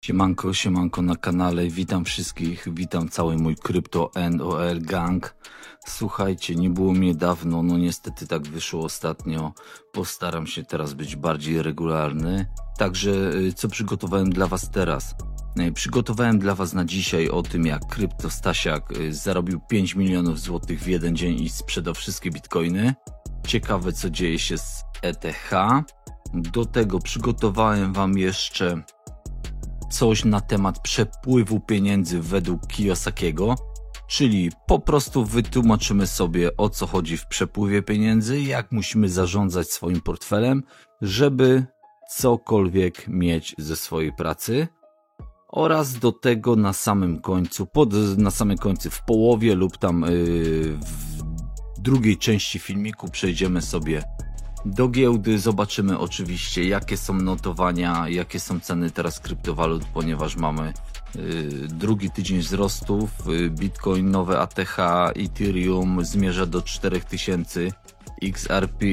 Siemanko, siemanko na kanale, witam wszystkich, witam cały mój Crypto NOL gang. Słuchajcie, nie było mnie dawno, no niestety tak wyszło ostatnio, postaram się teraz być bardziej regularny. Także co przygotowałem dla was teraz? Przygotowałem dla was na dzisiaj o tym, jak Krypto Stasiak zarobił 5 milionów złotych w jeden dzień i sprzedał wszystkie bitcoiny. Ciekawe, co dzieje się z ETH. Do tego przygotowałem wam jeszcze coś na temat przepływu pieniędzy według Kiyosakiego, czyli po prostu wytłumaczymy sobie, o co chodzi w przepływie pieniędzy, jak musimy zarządzać swoim portfelem, żeby cokolwiek mieć ze swojej pracy. Oraz do tego na samym końcu, w połowie lub tam w drugiej części filmiku przejdziemy sobie do giełdy, zobaczymy oczywiście, jakie są notowania, jakie są ceny teraz kryptowalut, ponieważ mamy drugi tydzień wzrostów. Bitcoin, nowe ATH, Ethereum zmierza do 4000, XRP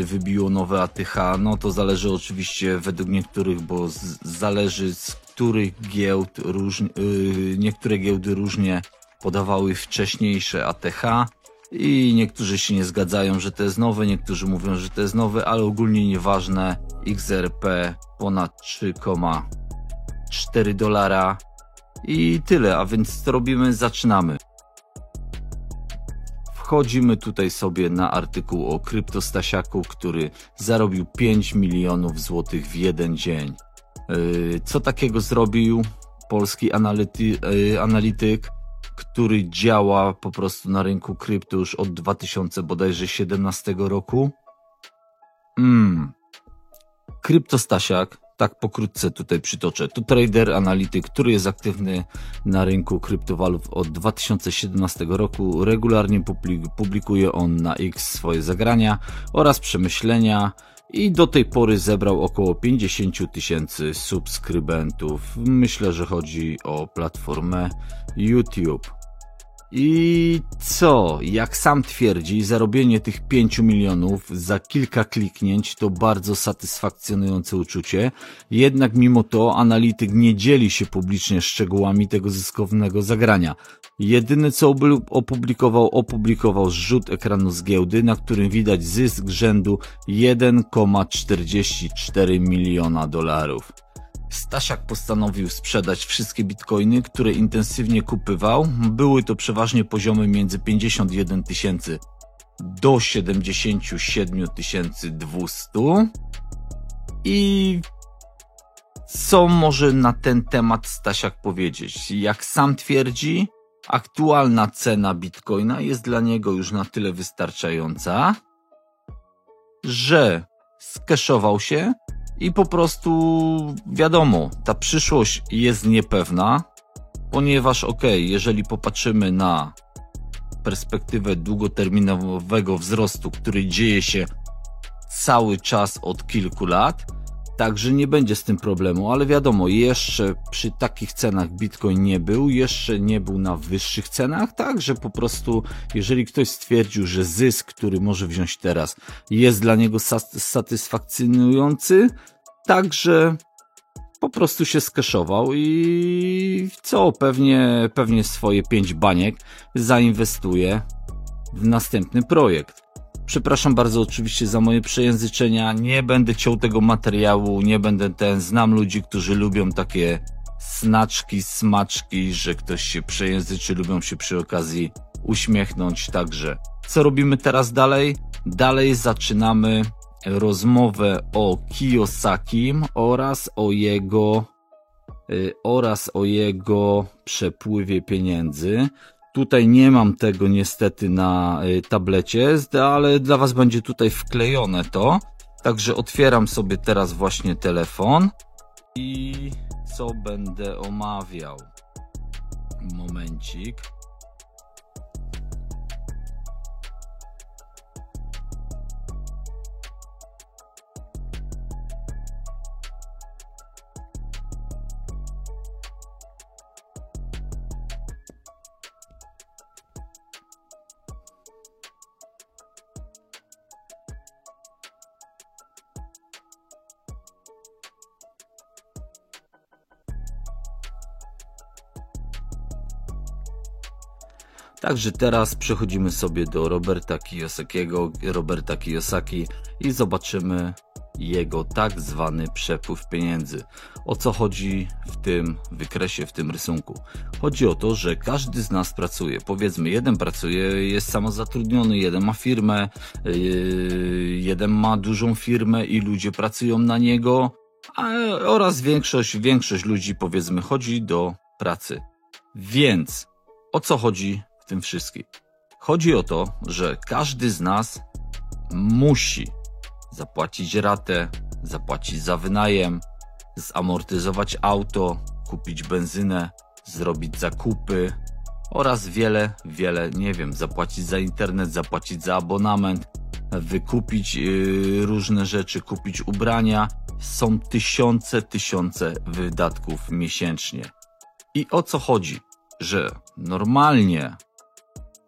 wybiło nowe ATH. No to zależy oczywiście według niektórych, bo zależy z których giełd, niektóre giełdy różnie podawały wcześniejsze ATH. I niektórzy się nie zgadzają, że to jest nowe, niektórzy mówią, że to jest nowe, ale ogólnie nieważne. XRP ponad 3,4 dolara i tyle, a więc co robimy? Zaczynamy. Wchodzimy tutaj sobie na artykuł o Krypto Stasiaku, który zarobił 5 milionów złotych w jeden dzień. Co takiego zrobił polski analityk, który działa po prostu na rynku krypto już od 2017 roku. Krypto Stasiak, tak pokrótce tutaj przytoczę, to trader, analityk, który jest aktywny na rynku kryptowalut od 2017 roku. Regularnie publikuje on na X swoje zagrania oraz przemyślenia i do tej pory zebrał około 50 000 subskrybentów. Myślę, że chodzi o platformę YouTube. I co? Jak sam twierdzi, zarobienie tych 5 milionów za kilka kliknięć to bardzo satysfakcjonujące uczucie. Jednak mimo to analityk nie dzieli się publicznie szczegółami tego zyskownego zagrania. Jedyne co opublikował zrzut ekranu z giełdy, na którym widać zysk rzędu 1,44 miliona dolarów. Stasiak postanowił sprzedać wszystkie bitcoiny, które intensywnie kupywał. Były to przeważnie poziomy między 51 000 do 77 200. I co może na ten temat Stasiak powiedzieć? Jak sam twierdzi, aktualna cena bitcoina jest dla niego już na tyle wystarczająca, że skeszował się. I po prostu wiadomo, ta przyszłość jest niepewna, ponieważ jeżeli popatrzymy na perspektywę długoterminowego wzrostu, który dzieje się cały czas od kilku lat, także nie będzie z tym problemu, ale wiadomo, jeszcze przy takich cenach Bitcoin jeszcze nie był na wyższych cenach, także po prostu jeżeli ktoś stwierdził, że zysk, który może wziąć teraz, jest dla niego satysfakcjonujący, także po prostu się skeszował i co, pewnie swoje 5 baniek zainwestuje w następny projekt. Przepraszam bardzo oczywiście za moje przejęzyczenia, nie będę ciął tego materiału, znam ludzi, którzy lubią takie snaczki, smaczki, że ktoś się przejęzyczy, lubią się przy okazji uśmiechnąć, także co robimy teraz dalej? Dalej zaczynamy rozmowę o Kiyosakim oraz o jego przepływie pieniędzy. Tutaj nie mam tego niestety na tablecie, ale dla was będzie tutaj wklejone to. Także otwieram sobie teraz właśnie telefon i co będę omawiał. Momencik. Także teraz przechodzimy sobie do Roberta Kiyosaki i zobaczymy jego tak zwany przepływ pieniędzy. O co chodzi w tym wykresie, w tym rysunku? Chodzi o to, że każdy z nas pracuje. Powiedzmy, jeden pracuje, jest samozatrudniony, jeden ma firmę, jeden ma dużą firmę i ludzie pracują na niego, oraz większość ludzi, powiedzmy, chodzi do pracy. Więc o co chodzi w tym wszystkim? Chodzi o to, że każdy z nas musi zapłacić ratę, zapłacić za wynajem, zamortyzować auto, kupić benzynę, zrobić zakupy oraz wiele, zapłacić za internet, zapłacić za abonament, wykupić różne rzeczy, kupić ubrania. Są tysiące wydatków miesięcznie. I o co chodzi? Że normalnie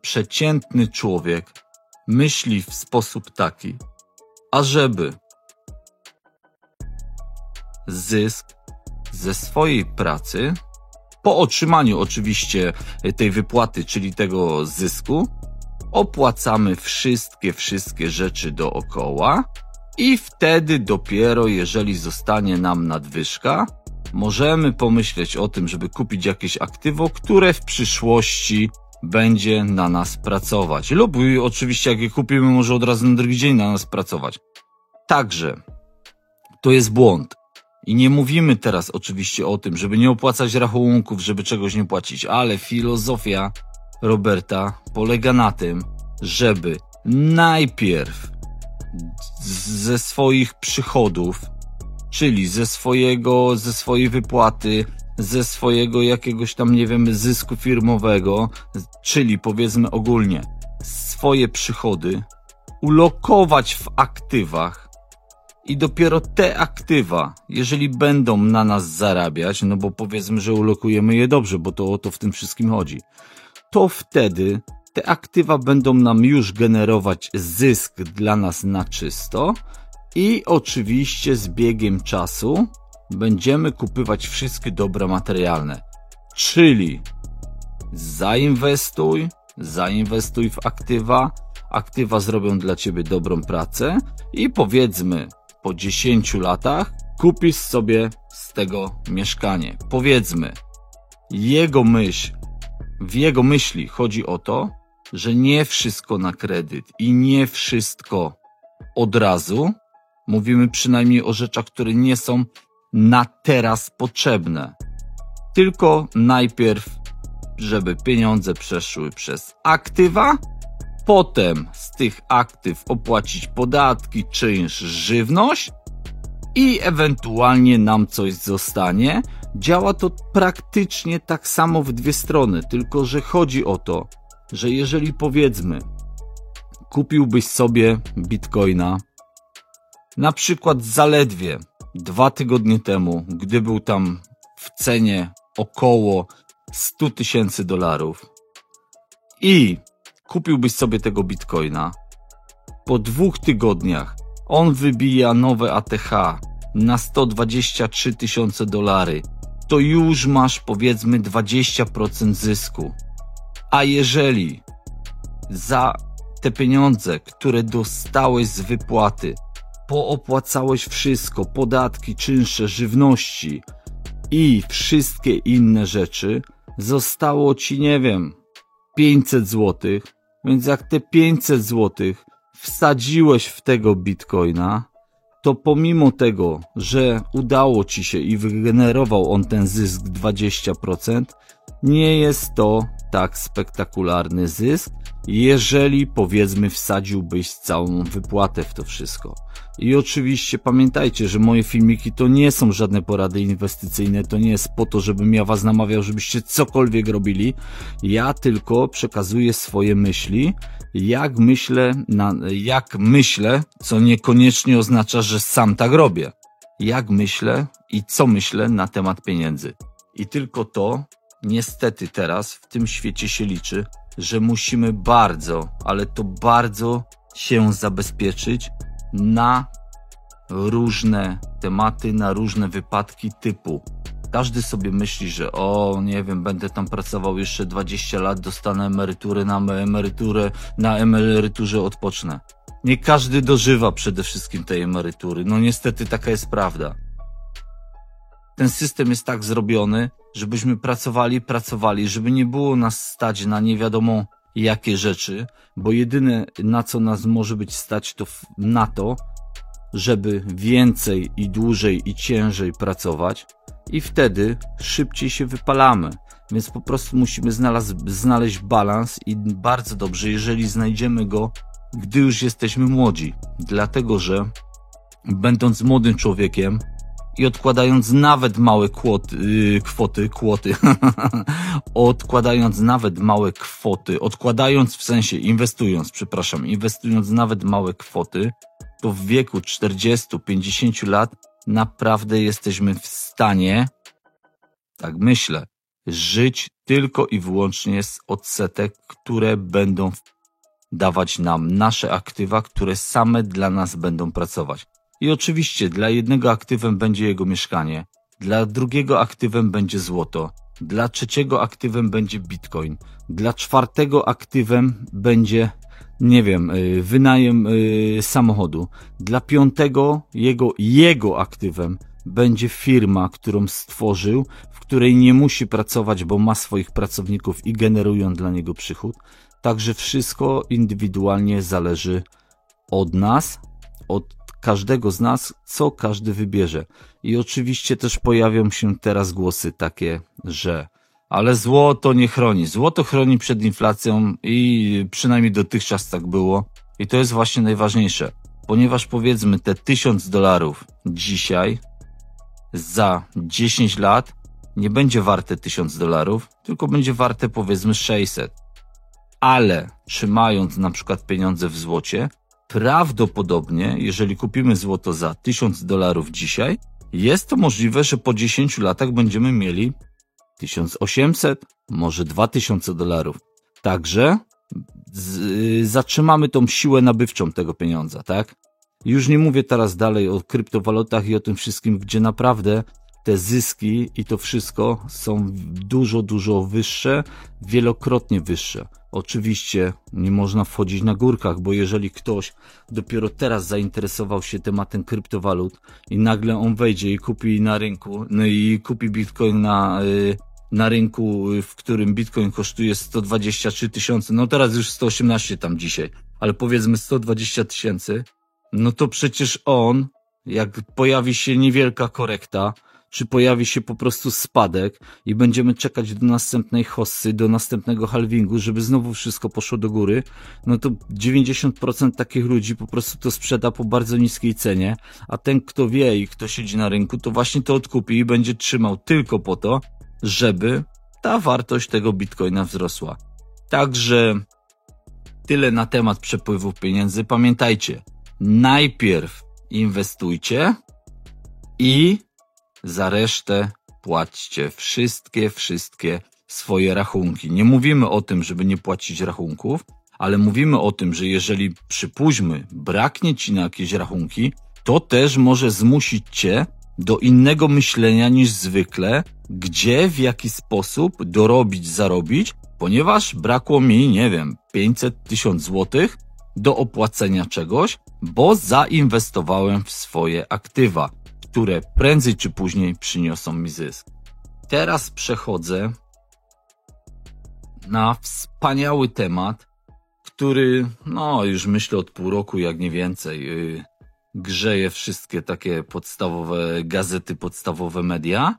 przeciętny człowiek myśli w sposób taki, ażeby zysk ze swojej pracy, po otrzymaniu oczywiście tej wypłaty, czyli tego zysku, opłacamy wszystkie rzeczy dookoła i wtedy dopiero, jeżeli zostanie nam nadwyżka, możemy pomyśleć o tym, żeby kupić jakieś aktywo, które w przyszłości będzie na nas pracować. Lub oczywiście jak je kupimy, może od razu na drugi dzień na nas pracować. Także to jest błąd. I nie mówimy teraz oczywiście o tym, żeby nie opłacać rachunków, żeby czegoś nie płacić, ale filozofia Roberta polega na tym, żeby najpierw ze swoich przychodów, czyli ze swojej wypłaty, ze swojego jakiegoś tam, zysku firmowego, czyli powiedzmy ogólnie swoje przychody, ulokować w aktywach i dopiero te aktywa, jeżeli będą na nas zarabiać, no bo powiedzmy, że ulokujemy je dobrze, bo to o to w tym wszystkim chodzi, to wtedy te aktywa będą nam już generować zysk dla nas na czysto i oczywiście z biegiem czasu będziemy kupywać wszystkie dobra materialne. Czyli zainwestuj w aktywa, aktywa zrobią dla ciebie dobrą pracę i powiedzmy po 10 latach kupisz sobie z tego mieszkanie. Powiedzmy, w jego myśli chodzi o to, że nie wszystko na kredyt i nie wszystko od razu. Mówimy przynajmniej o rzeczach, które nie są na teraz potrzebne. Tylko najpierw, żeby pieniądze przeszły przez aktywa, potem z tych aktyw opłacić podatki, czynsz, żywność i ewentualnie nam coś zostanie. Działa to praktycznie tak samo w dwie strony, tylko że chodzi o to, że jeżeli powiedzmy kupiłbyś sobie bitcoina na przykład zaledwie 2 tygodnie temu, gdy był tam w cenie około $100,000 i kupiłbyś sobie tego bitcoina, po 2 tygodniach on wybija nowe ATH na $123,000, to już masz powiedzmy 20% zysku. A jeżeli za te pieniądze, które dostałeś z wypłaty, poopłacałeś wszystko, podatki, czynsze, żywności i wszystkie inne rzeczy, zostało ci, 500 zł, więc jak te 500 zł wsadziłeś w tego bitcoina, to pomimo tego, że udało ci się i wygenerował on ten zysk 20%, nie jest to tak spektakularny zysk, jeżeli powiedzmy wsadziłbyś całą wypłatę w to wszystko. I oczywiście pamiętajcie, że moje filmiki to nie są żadne porady inwestycyjne, to nie jest po to, żebym ja was namawiał, żebyście cokolwiek robili. Ja tylko przekazuję swoje myśli, jak myślę, co niekoniecznie oznacza, że sam tak robię. Jak myślę i co myślę na temat pieniędzy. I tylko to niestety teraz w tym świecie się liczy, że musimy bardzo, ale to bardzo się zabezpieczyć na różne tematy, na różne wypadki typu Każdy sobie myśli, że nie wiem, będę tam pracował jeszcze 20 lat, dostanę emeryturę, na emeryturze odpocznę. Nie każdy dożywa przede wszystkim tej emerytury. No niestety taka jest prawda. Ten system jest tak zrobiony, żebyśmy pracowali, żeby nie było nas stać na nie wiadomo jakie rzeczy, bo jedyne na co nas może być stać to na to, żeby więcej i dłużej i ciężej pracować i wtedy szybciej się wypalamy. Więc po prostu musimy znaleźć balans i bardzo dobrze, jeżeli znajdziemy go, gdy już jesteśmy młodzi. Dlatego, że będąc młodym człowiekiem i odkładając nawet małe inwestując nawet małe kwoty, to w wieku 40-50 lat naprawdę jesteśmy w stanie, tak myślę, żyć tylko i wyłącznie z odsetek, które będą dawać nam nasze aktywa, które same dla nas będą pracować. I oczywiście dla jednego aktywem będzie jego mieszkanie, dla drugiego aktywem będzie złoto, dla trzeciego aktywem będzie bitcoin, dla czwartego aktywem będzie, nie wiem, wynajem samochodu, dla piątego jego aktywem będzie firma, którą stworzył, w której nie musi pracować, bo ma swoich pracowników i generują dla niego przychód. Także wszystko indywidualnie zależy od nas, od każdego z nas, co każdy wybierze. I oczywiście też pojawią się teraz głosy takie, że ale złoto nie chroni. Złoto chroni przed inflacją i przynajmniej dotychczas tak było. I to jest właśnie najważniejsze, ponieważ powiedzmy te $1000 dzisiaj za 10 lat nie będzie warte $1000, tylko będzie warte powiedzmy 600. Ale trzymając na przykład pieniądze w złocie, prawdopodobnie, jeżeli kupimy złoto za $1000 dzisiaj, jest to możliwe, że po 10 latach będziemy mieli 1800, może $2000. Także zatrzymamy tą siłę nabywczą tego pieniądza, tak? Już nie mówię teraz dalej o kryptowalutach i o tym wszystkim, gdzie naprawdę te zyski i to wszystko są dużo wyższe, wielokrotnie wyższe. Oczywiście nie można wchodzić na górkach, bo jeżeli ktoś dopiero teraz zainteresował się tematem kryptowalut i nagle on wejdzie i kupi na rynku, no i kupi bitcoin na rynku, w którym bitcoin kosztuje 123 tysiące, no teraz już 118 tam dzisiaj, ale powiedzmy 120 tysięcy, no to przecież on, jak pojawi się niewielka korekta, czy pojawi się po prostu spadek i będziemy czekać do następnej hossy, do następnego halvingu, żeby znowu wszystko poszło do góry, no to 90% takich ludzi po prostu to sprzeda po bardzo niskiej cenie, a ten kto wie i kto siedzi na rynku, to właśnie to odkupi i będzie trzymał tylko po to, żeby ta wartość tego bitcoina wzrosła. Także tyle na temat przepływów pieniędzy. Pamiętajcie, najpierw inwestujcie i za resztę płaćcie wszystkie swoje rachunki. Nie mówimy o tym, żeby nie płacić rachunków, ale mówimy o tym, że jeżeli przypuśćmy braknie ci na jakieś rachunki, to też może zmusić cię do innego myślenia niż zwykle, gdzie, w jaki sposób zarobić, ponieważ brakło mi, nie wiem, 500-1000 złotych do opłacenia czegoś, bo zainwestowałem w swoje aktywa, które prędzej czy później przyniosą mi zysk. Teraz przechodzę na wspaniały temat, który, już myślę od pół roku, jak nie więcej, grzeje wszystkie takie podstawowe gazety, podstawowe media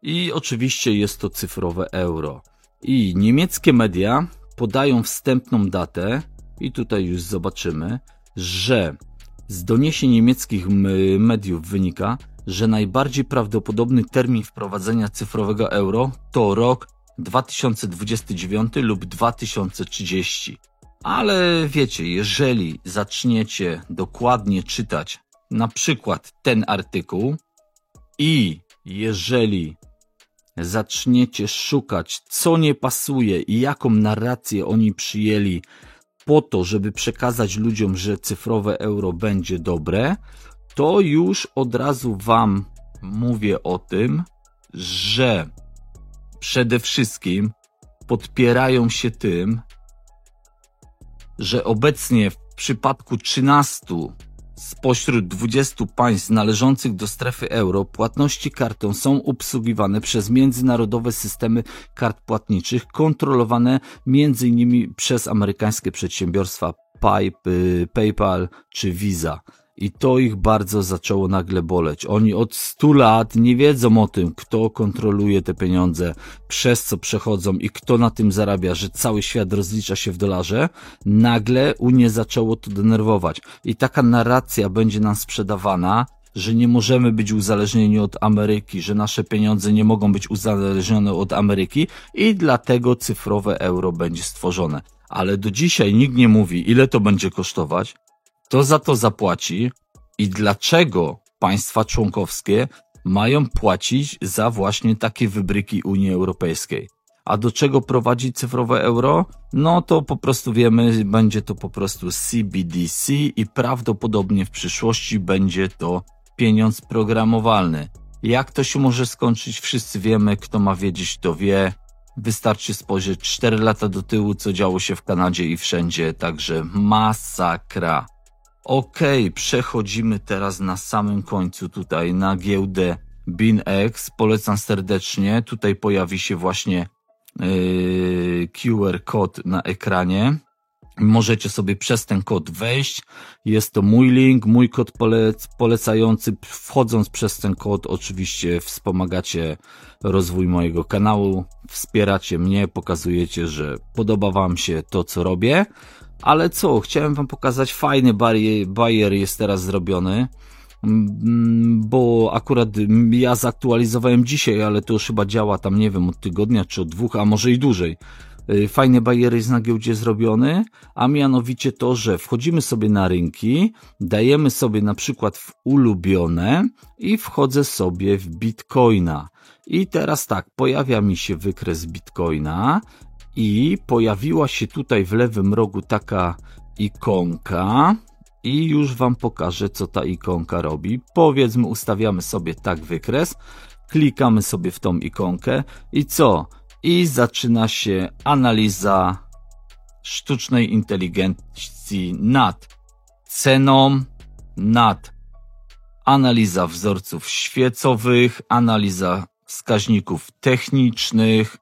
i oczywiście jest to cyfrowe euro. I niemieckie media podają wstępną datę i tutaj już zobaczymy, że z doniesień niemieckich mediów wynika, że najbardziej prawdopodobny termin wprowadzenia cyfrowego euro to rok 2029 lub 2030. Ale wiecie, jeżeli zaczniecie dokładnie czytać na przykład ten artykuł i jeżeli zaczniecie szukać, co nie pasuje i jaką narrację oni przyjęli po to, żeby przekazać ludziom, że cyfrowe euro będzie dobre, to już od razu wam mówię o tym, że przede wszystkim podpierają się tym, że obecnie w przypadku 13 spośród 20 państw należących do strefy euro płatności kartą są obsługiwane przez międzynarodowe systemy kart płatniczych kontrolowane m.in. przez amerykańskie przedsiębiorstwa PayPal czy Visa. I to ich bardzo zaczęło nagle boleć. Oni od 100 lat nie wiedzą o tym, kto kontroluje te pieniądze, przez co przechodzą i kto na tym zarabia, że cały świat rozlicza się w dolarze. Nagle Unię zaczęło to denerwować. I taka narracja będzie nam sprzedawana, że nie możemy być uzależnieni od Ameryki, że nasze pieniądze nie mogą być uzależnione od Ameryki i dlatego cyfrowe euro będzie stworzone. Ale do dzisiaj nikt nie mówi, ile to będzie kosztować, kto za to zapłaci i dlaczego państwa członkowskie mają płacić za właśnie takie wybryki Unii Europejskiej. A do czego prowadzi cyfrowe euro? No to po prostu wiemy, będzie to po prostu CBDC i prawdopodobnie w przyszłości będzie to pieniądz programowalny. Jak to się może skończyć? Wszyscy wiemy, kto ma wiedzieć, to wie. Wystarczy spojrzeć 4 lata do tyłu, co działo się w Kanadzie i wszędzie, także masakra. Okej, przechodzimy teraz na samym końcu tutaj na giełdę BinX. Polecam serdecznie. Tutaj pojawi się właśnie QR kod na ekranie. Możecie sobie przez ten kod wejść. Jest to mój link, mój kod polecający. Wchodząc przez ten kod oczywiście wspomagacie rozwój mojego kanału, wspieracie mnie, pokazujecie, że podoba wam się to, co robię. Ale co, chciałem wam pokazać, fajny bajer jest teraz zrobiony, bo akurat ja zaktualizowałem dzisiaj, ale to już chyba działa tam, nie wiem, od tygodnia czy od 2, a może i dłużej. Fajny bajer jest na giełdzie zrobiony, a mianowicie to, że wchodzimy sobie na rynki, dajemy sobie na przykład w ulubione i wchodzę sobie w Bitcoina. I teraz tak, pojawia mi się wykres Bitcoina i pojawiła się tutaj w lewym rogu taka ikonka i już wam pokażę, co ta ikonka robi. Powiedzmy, ustawiamy sobie tak wykres, klikamy sobie w tą ikonkę i co? I zaczyna się analiza sztucznej inteligencji nad ceną, nad analiza wzorców świecowych, analiza wskaźników technicznych,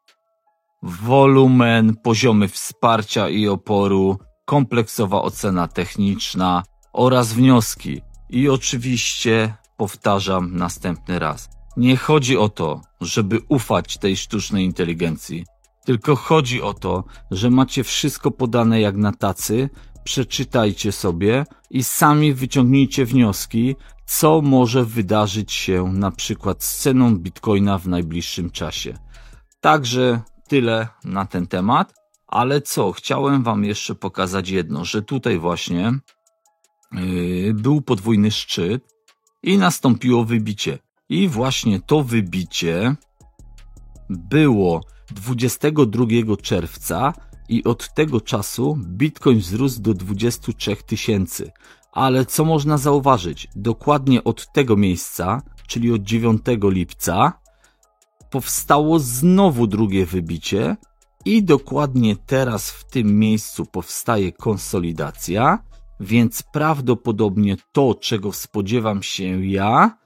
wolumen, poziomy wsparcia i oporu, kompleksowa ocena techniczna oraz wnioski. I oczywiście powtarzam następny raz. Nie chodzi o to, żeby ufać tej sztucznej inteligencji, tylko chodzi o to, że macie wszystko podane jak na tacy, przeczytajcie sobie i sami wyciągnijcie wnioski, co może wydarzyć się na przykład z ceną Bitcoina w najbliższym czasie. Także tyle na ten temat, ale co, chciałem wam jeszcze pokazać jedno, że tutaj właśnie był podwójny szczyt i nastąpiło wybicie. I właśnie to wybicie było 22 czerwca i od tego czasu Bitcoin wzrósł do 23 000. Ale co można zauważyć? Dokładnie od tego miejsca, czyli od 9 lipca, powstało znowu drugie wybicie i dokładnie teraz w tym miejscu powstaje konsolidacja, więc prawdopodobnie to, czego spodziewam się ja,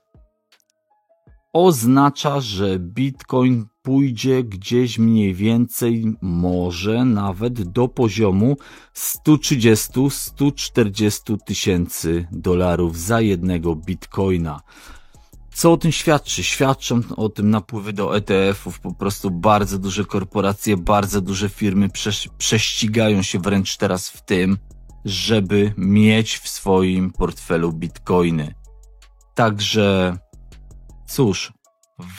oznacza, że Bitcoin pójdzie gdzieś mniej więcej, może nawet do poziomu 130-140 tysięcy dolarów za jednego Bitcoina. Co o tym świadczy? Świadczą o tym napływy do ETF-ów. Po prostu bardzo duże korporacje, bardzo duże firmy prześcigają się wręcz teraz w tym, żeby mieć w swoim portfelu Bitcoiny. Także cóż,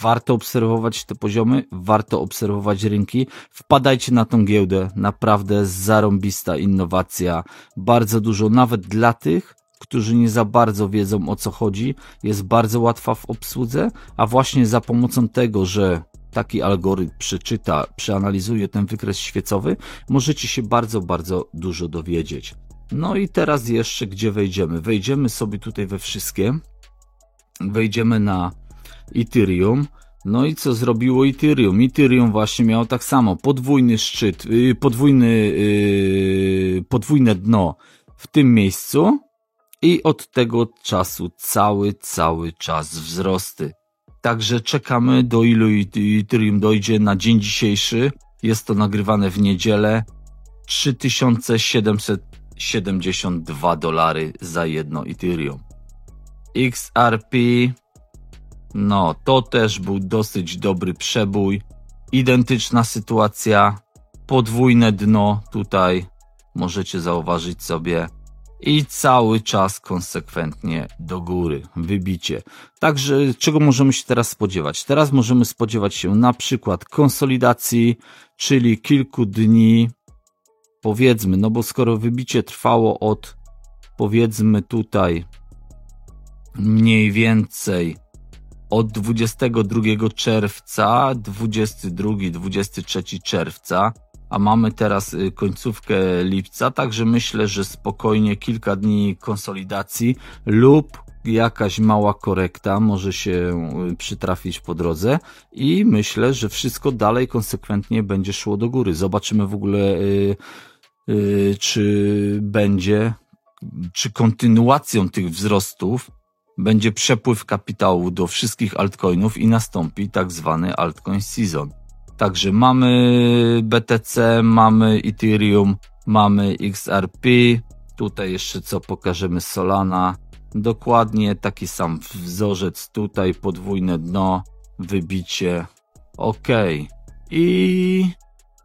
warto obserwować te poziomy, warto obserwować rynki. Wpadajcie na tą giełdę, naprawdę zarąbista innowacja. Bardzo dużo, nawet dla tych, którzy nie za bardzo wiedzą, o co chodzi, jest bardzo łatwa w obsłudze, a właśnie za pomocą tego, że taki algorytm przeczyta, przeanalizuje ten wykres świecowy, możecie się bardzo, bardzo dużo dowiedzieć. No i teraz jeszcze gdzie wejdziemy? Wejdziemy sobie tutaj we wszystkie. Wejdziemy na Ethereum. No i co zrobiło Ethereum? Ethereum właśnie miało tak samo, podwójny szczyt, podwójne dno w tym miejscu i od tego czasu cały czas wzrosty. Także czekamy, do ilu Ethereum dojdzie na dzień dzisiejszy. Jest to nagrywane w niedzielę. $3772 za jedno Ethereum. XRP, no to też był dosyć dobry przebój. Identyczna sytuacja, podwójne dno tutaj, możecie zauważyć sobie. I cały czas konsekwentnie do góry, wybicie. Także czego możemy się teraz spodziewać? Teraz możemy spodziewać się na przykład konsolidacji, czyli kilku dni, powiedzmy, no bo skoro wybicie trwało od, powiedzmy tutaj, mniej więcej od 22 czerwca, 22-23 czerwca, a mamy teraz końcówkę lipca, także myślę, że spokojnie kilka dni konsolidacji lub jakaś mała korekta może się przytrafić po drodze i myślę, że wszystko dalej konsekwentnie będzie szło do góry. Zobaczymy w ogóle, czy kontynuacją tych wzrostów będzie przepływ kapitału do wszystkich altcoinów i nastąpi tak zwany altcoin season. Także mamy BTC, mamy Ethereum, mamy XRP, tutaj jeszcze co pokażemy, Solana, dokładnie taki sam wzorzec, tutaj podwójne dno, wybicie, ok. I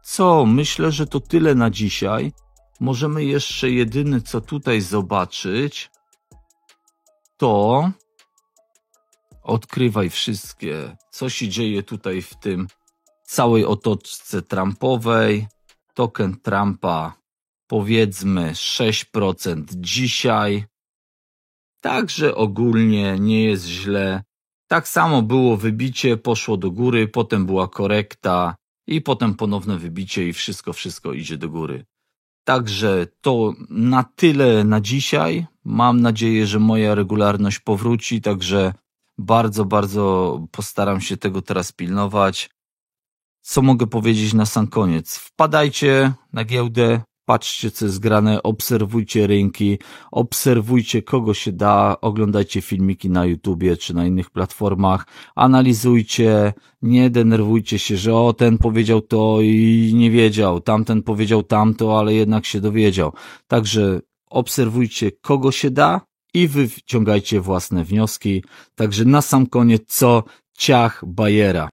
co, myślę, że to tyle na dzisiaj. Możemy jeszcze jedyne co tutaj zobaczyć, to odkrywaj wszystkie, co się dzieje tutaj w tym całej otoczce Trumpowej. Token Trumpa powiedzmy 6% dzisiaj. Także ogólnie nie jest źle. Tak samo było wybicie, poszło do góry, potem była korekta i potem ponowne wybicie i wszystko idzie do góry. Także to na tyle na dzisiaj. Mam nadzieję, że moja regularność powróci, także bardzo postaram się tego teraz pilnować. Co mogę powiedzieć na sam koniec? Wpadajcie na giełdę, patrzcie co jest grane, obserwujcie rynki, obserwujcie kogo się da, oglądajcie filmiki na YouTubie czy na innych platformach, analizujcie, nie denerwujcie się, że o ten powiedział to i nie wiedział, tamten powiedział tamto, ale jednak się dowiedział. Także obserwujcie kogo się da i wyciągajcie własne wnioski. Także na sam koniec co? Ciach Bajera.